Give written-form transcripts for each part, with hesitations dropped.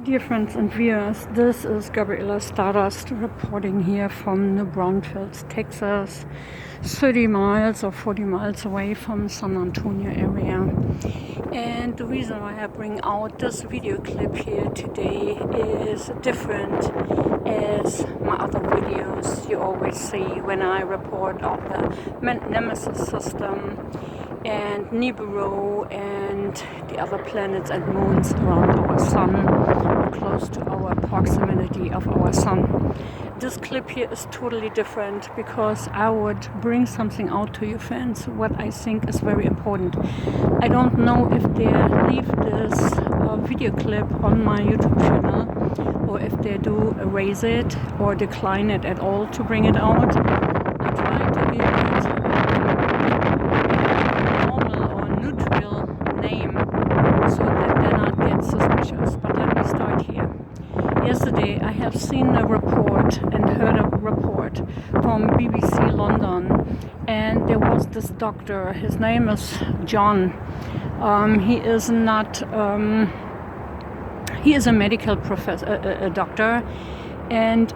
Dear friends and viewers, this is Gabriela Stardust reporting here from New Braunfels, Texas, 30 miles or 40 miles away from San Antonio area. And the reason why I bring out this video clip here today is different as my other videos you always see when I report on the Nemesis system and Nibiru and the other planets and moons around our sun, or close to our proximity of our sun. This clip here is totally different because I would bring something out to you fans what I think is very important. I don't know if they leave this video clip on my YouTube channel or if they do erase it or decline it at all to bring it out. I try to give it so that they not get suspicious. But let me start here. Yesterday I have seen a report and heard a report from BBC London, and there was this doctor. His name is John. He is not. He is a medical professor, a doctor, and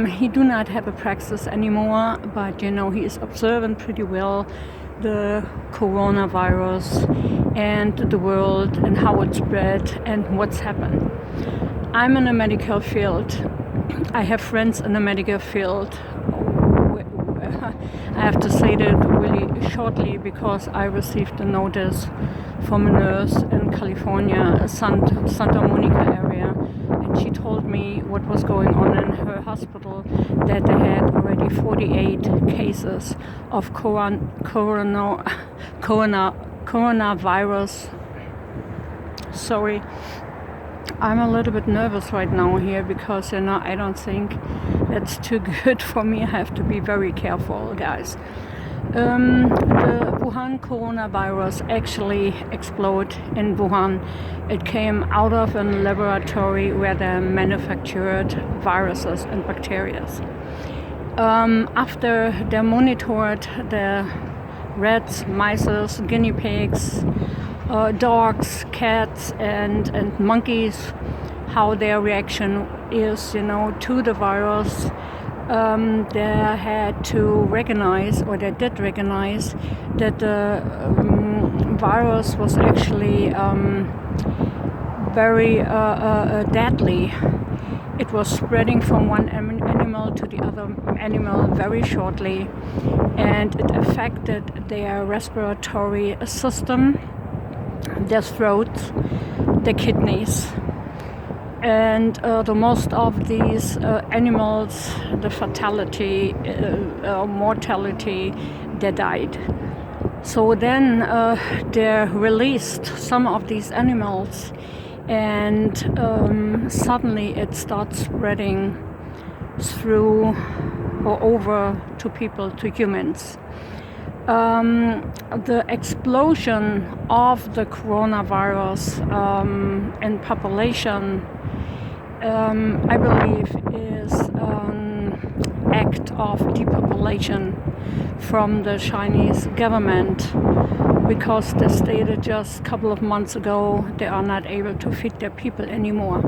he do not have a practice anymore. But you know, he is observing pretty well the coronavirus and the world and how it spread and what's happened. I'm in a medical field. I have friends in the medical field. I have to say that really shortly because I received a notice from a nurse in California, Santa Monica area, and she told me what was going on in her hospital, that they had already 48 cases of coronavirus. Sorry, I'm a little bit nervous right now here because, you know, I don't think it's too good for me. I have to be very careful, guys. The Wuhan coronavirus actually exploded in Wuhan. It came out of a laboratory where they manufactured viruses and bacteria. After they monitored the rats, mice, guinea pigs, dogs, cats, and monkeys, how their reaction is, you know, to the virus. They had to recognize, or they did recognize, that the virus was actually very deadly. It was spreading from one animal to the other animal very shortly, and it affected their respiratory system, their throats, their kidneys. And the most of these animals, the fatality, mortality, they died. So then they released some of these animals, and suddenly it starts spreading through or over to people, to humans. The explosion of the coronavirus in population, I believe, is an act of depopulation from the Chinese government, because they stated just a couple of months ago they are not able to feed their people anymore.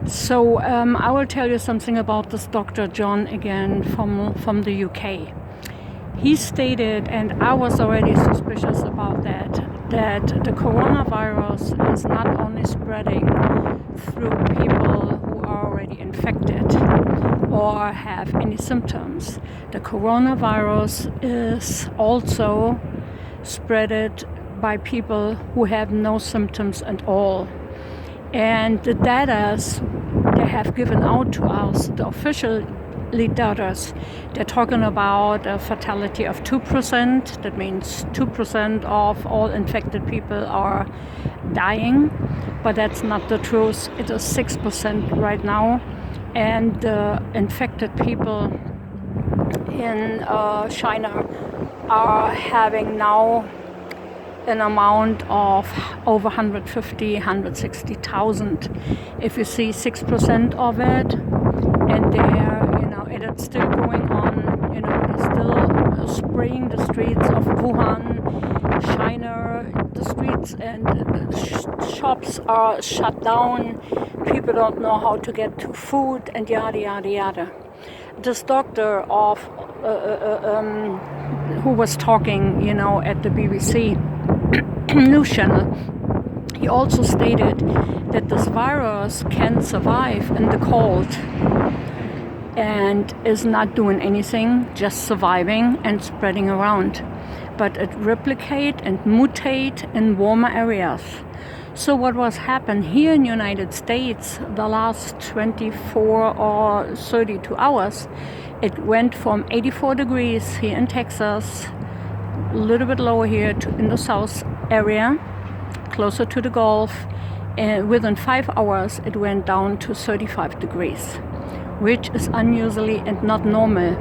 So I will tell you something about this Dr. John again from the UK. He stated, and I was already suspicious about that the coronavirus is not only spreading through people who are already infected or have any symptoms. The coronavirus is also spreaded by people who have no symptoms at all. And the data they have given out to us, the official data, they're talking about a fatality of 2%. That means 2% of all infected people are dying, but that's not the truth. It is 6% right now, and the infected people in China are having now an amount of over 150, 160,000. If you see 6% of it, and they're, you know, it's still going on, you know, they're still spraying the streets of Wuhan, China. The streets and the shops are shut down. people don't know how to get to food, and yada yada yada. This doctor of who was talking, you know, at the BBC news channel, he also stated that this virus can survive in the cold and is not doing anything, just surviving and spreading around. But it replicate and mutate in warmer areas. So what was happened here in the United States the last 24 or 32 hours, it went from 84 degrees here in Texas, a little bit lower here in the south area, closer to the Gulf, and within 5 hours it went down to 35 degrees, which is unusually and not normal.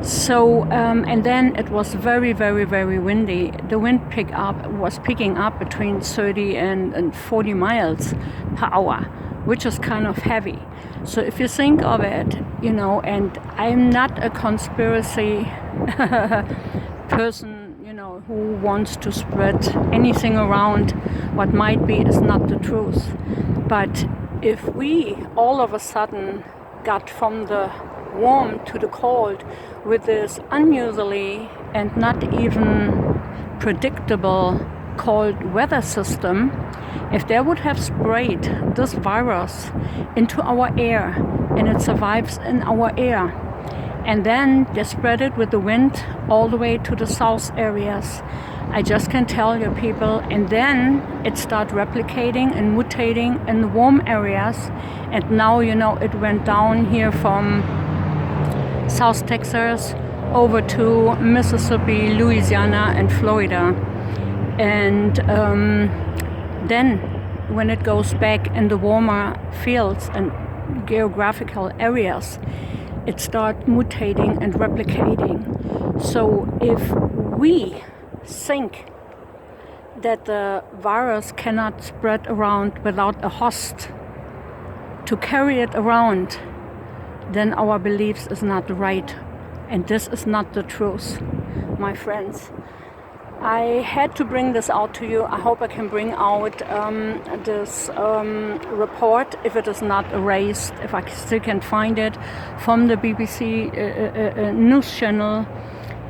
So, and then it was very, very, very windy. The wind was picking up between 30 and 40 miles per hour, which is kind of heavy. So if you think of it, you know, and I'm not a conspiracy person, you know, who wants to spread anything around what might be is not the truth. But if we all of a sudden got from the warm to the cold with this unusually and not even predictable cold weather system, if they would have sprayed this virus into our air and it survives in our air, and then they spread it with the wind all the way to the south areas, I just can tell you people, and then it started replicating and mutating in the warm areas, and now, you know, it went down here from South Texas over to Mississippi, Louisiana, and Florida. And then when it goes back in the warmer fields and geographical areas, it starts mutating and replicating. So if we think that the virus cannot spread around without a host to carry it around, then our beliefs is not right, and this is not the truth, my friends. I had to bring this out to you. I hope I can bring out this report, if it is not erased, if I still can find it, from the BBC news channel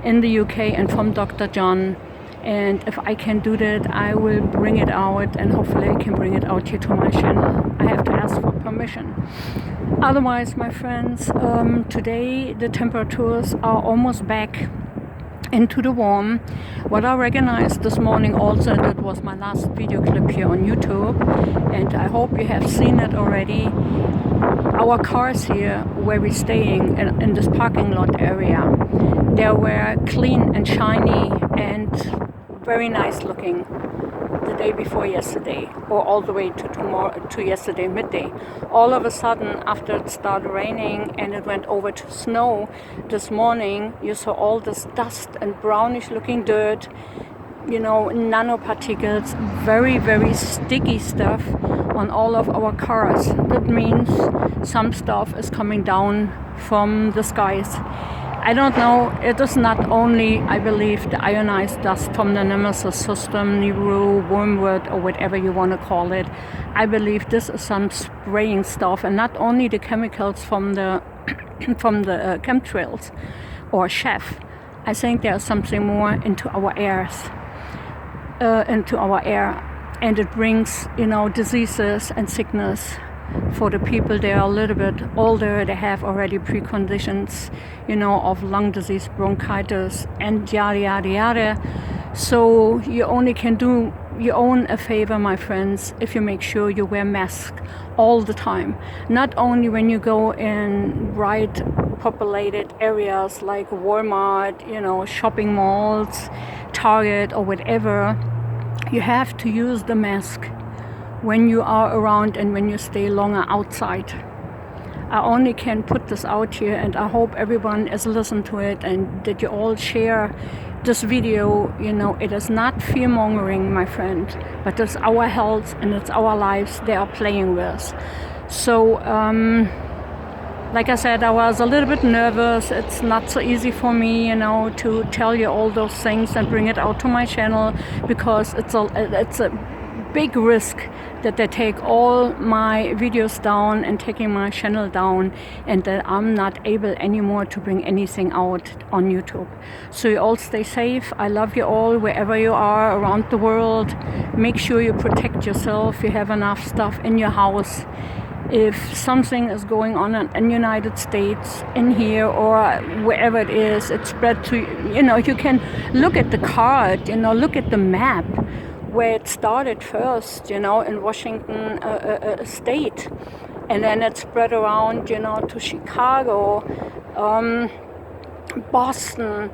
in the UK and from Dr. John. And if I can do that, I will bring it out, and hopefully I can bring it out here to my channel. I have to ask for permission. Otherwise, my friends, today the temperatures are almost back into the warm. What I recognized this morning also, and it was my last video clip here on YouTube, and I hope you have seen it already, our cars here where we're staying in this parking lot area, they were clean and shiny and very nice looking the day before yesterday, or all the way to yesterday midday. All of a sudden, after it started raining and it went over to snow this morning, you saw all this dust and brownish looking dirt, you know, nanoparticles, very, very sticky stuff on all of our cars. That means some stuff is coming down from the skies. I don't know, it is not only, I believe, the ionized dust from the Nemesis system, Nibiru, Wormwood, or whatever you want to call it. I believe this is some spraying stuff, and not only the chemicals from the chemtrails or chef. I think there's something more into our airs, into our air, and it brings, you know, diseases and sickness. For the people, they are a little bit older, they have already preconditions, you know, of lung disease, bronchitis, and yada yada yada. So you only can do your own a favor, my friends, if you make sure you wear masks all the time. Not only when you go in bright populated areas like Walmart, you know, shopping malls, Target, or whatever, you have to use the mask when you are around and when you stay longer outside. I only can put this out here, and I hope everyone has listened to it and that you all share this video. You know, it is not fear-mongering, my friend, but it's our health and it's our lives they are playing with. So, like I said, I was a little bit nervous. It's not so easy for me, you know, to tell you all those things and bring it out to my channel, because it's a big risk that they take all my videos down and taking my channel down, and that I'm not able anymore to bring anything out on YouTube. So you all stay safe. I love you all wherever you are around the world. Make sure you protect yourself. You have enough stuff in your house. If something is going on in the United States, in here or wherever it is, it's spread to, you can look at the card, look at the map where it started first, in Washington state, and then it spread around, to Chicago, Boston,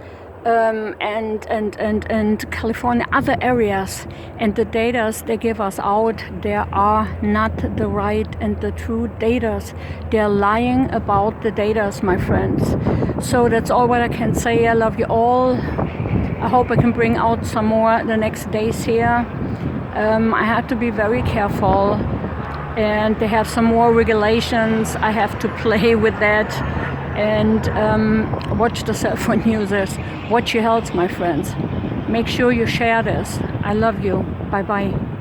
and California, other areas. And the data they give us out, they are not the right and the true data. They're lying about the data, my friends. So that's all what I can say. I love you all. I hope I can bring out some more the next days here. I have to be very careful, and they have some more regulations. I have to play with that. And watch the cell phone users. Watch your health, my friends. Make sure you share this. I love you. Bye bye.